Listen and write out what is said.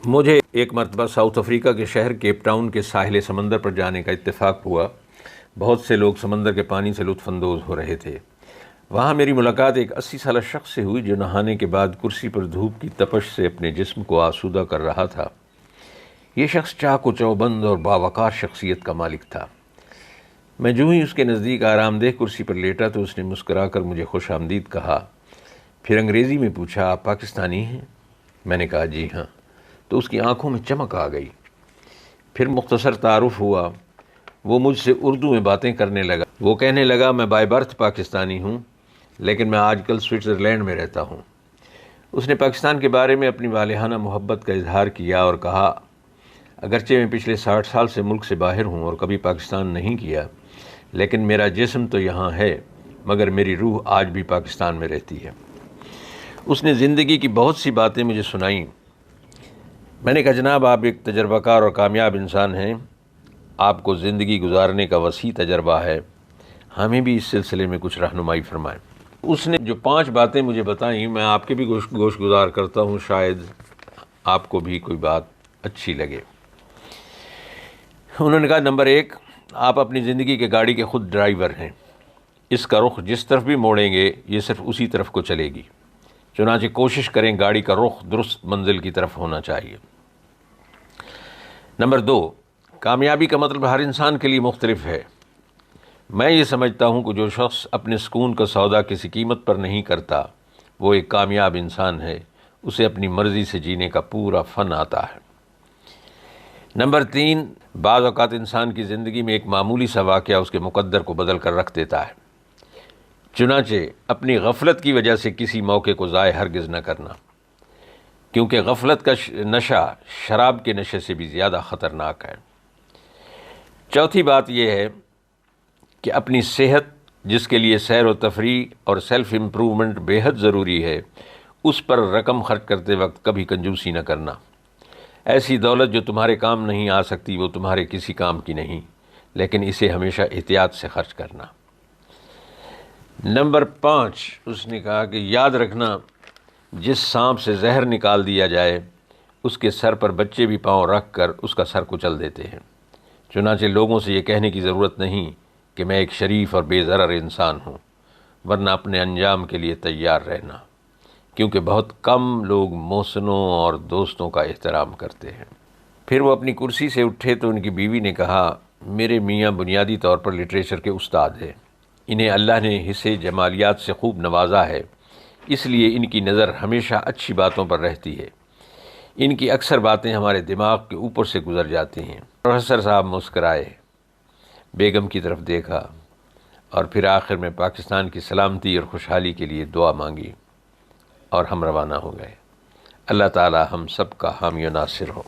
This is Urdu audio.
مجھے ایک مرتبہ ساؤتھ افریقہ کے شہر کیپ ٹاؤن کے ساحل سمندر پر جانے کا اتفاق ہوا۔ بہت سے لوگ سمندر کے پانی سے لطف اندوز ہو رہے تھے۔ وہاں میری ملاقات ایک 80 سالہ شخص سے ہوئی جو نہانے کے بعد کرسی پر دھوپ کی تپش سے اپنے جسم کو آسودہ کر رہا تھا۔ یہ شخص چاق و چوبند اور باوقار شخصیت کا مالک تھا۔ میں جو ہی اس کے نزدیک آرام دہ کرسی پر لیٹا تو اس نے مسکرا کر مجھے خوش آمدید کہا، پھر انگریزی میں پوچھا، آپ پاکستانی ہیں؟ میں نے کہا جی ہاں۔ تو اس کی آنکھوں میں چمک آ گئی۔ پھر مختصر تعارف ہوا۔ وہ مجھ سے اردو میں باتیں کرنے لگا۔ وہ کہنے لگا، میں بائی برتھ پاکستانی ہوں لیکن میں آج کل سوئٹزرلینڈ میں رہتا ہوں۔ اس نے پاکستان کے بارے میں اپنی والہانہ محبت کا اظہار کیا اور کہا، اگرچہ میں پچھلے 60 سال سے ملک سے باہر ہوں اور کبھی پاکستان نہیں کیا، لیکن میرا جسم تو یہاں ہے مگر میری روح آج بھی پاکستان میں رہتی ہے۔ اس نے زندگی کی بہت سی باتیں مجھے سنائیں۔ میں نے کہا، جناب آپ ایک تجربہ کار اور کامیاب انسان ہیں، آپ کو زندگی گزارنے کا وسیع تجربہ ہے، ہمیں بھی اس سلسلے میں کچھ رہنمائی فرمائیں۔ اس نے جو 5 باتیں مجھے بتائیں، میں آپ کے بھی گوش گزار کرتا ہوں، شاید آپ کو بھی کوئی بات اچھی لگے۔ انہوں نے کہا، نمبر 1، آپ اپنی زندگی کے گاڑی کے خود ڈرائیور ہیں۔ اس کا رخ جس طرف بھی موڑیں گے یہ صرف اسی طرف کو چلے گی، چنانچہ کوشش کریں گاڑی کا رخ درست منزل کی طرف ہونا چاہیے۔ نمبر 2، کامیابی کا مطلب ہر انسان کے لیے مختلف ہے۔ میں یہ سمجھتا ہوں کہ جو شخص اپنے سکون کا سودا کسی قیمت پر نہیں کرتا وہ ایک کامیاب انسان ہے، اسے اپنی مرضی سے جینے کا پورا فن آتا ہے۔ نمبر 3، بعض اوقات انسان کی زندگی میں ایک معمولی سا واقعہ اس کے مقدر کو بدل کر رکھ دیتا ہے، چنانچہ اپنی غفلت کی وجہ سے کسی موقع کو ضائع ہرگز نہ کرنا، کیونکہ غفلت کا نشہ شراب کے نشے سے بھی زیادہ خطرناک ہے۔ چوتھی بات یہ ہے کہ اپنی صحت، جس کے لیے سیر و تفریح اور سیلف امپرومنٹ بے حد ضروری ہے، اس پر رقم خرچ کرتے وقت کبھی کنجوسی نہ کرنا۔ ایسی دولت جو تمہارے کام نہیں آ سکتی وہ تمہارے کسی کام کی نہیں، لیکن اسے ہمیشہ احتیاط سے خرچ کرنا۔ نمبر 5، اس نے کہا کہ یاد رکھنا، جس سانپ سے زہر نکال دیا جائے اس کے سر پر بچے بھی پاؤں رکھ کر اس کا سر کچل دیتے ہیں، چنانچہ لوگوں سے یہ کہنے کی ضرورت نہیں کہ میں ایک شریف اور بے ضرر انسان ہوں، ورنہ اپنے انجام کے لیے تیار رہنا، کیونکہ بہت کم لوگ محسنوں اور دوستوں کا احترام کرتے ہیں۔ پھر وہ اپنی کرسی سے اٹھے تو ان کی بیوی نے کہا، میرے میاں بنیادی طور پر لٹریچر کے استاد ہیں، انہیں اللہ نے حصے جمالیات سے خوب نوازا ہے، اس لیے ان کی نظر ہمیشہ اچھی باتوں پر رہتی ہے، ان کی اکثر باتیں ہمارے دماغ کے اوپر سے گزر جاتی ہیں۔ پروفیسر صاحب مسکرائے، بیگم کی طرف دیکھا اور پھر آخر میں پاکستان کی سلامتی اور خوشحالی کے لیے دعا مانگی اور ہم روانہ ہو گئے۔ اللہ تعالی ہم سب کا حامی و ناصر ہو۔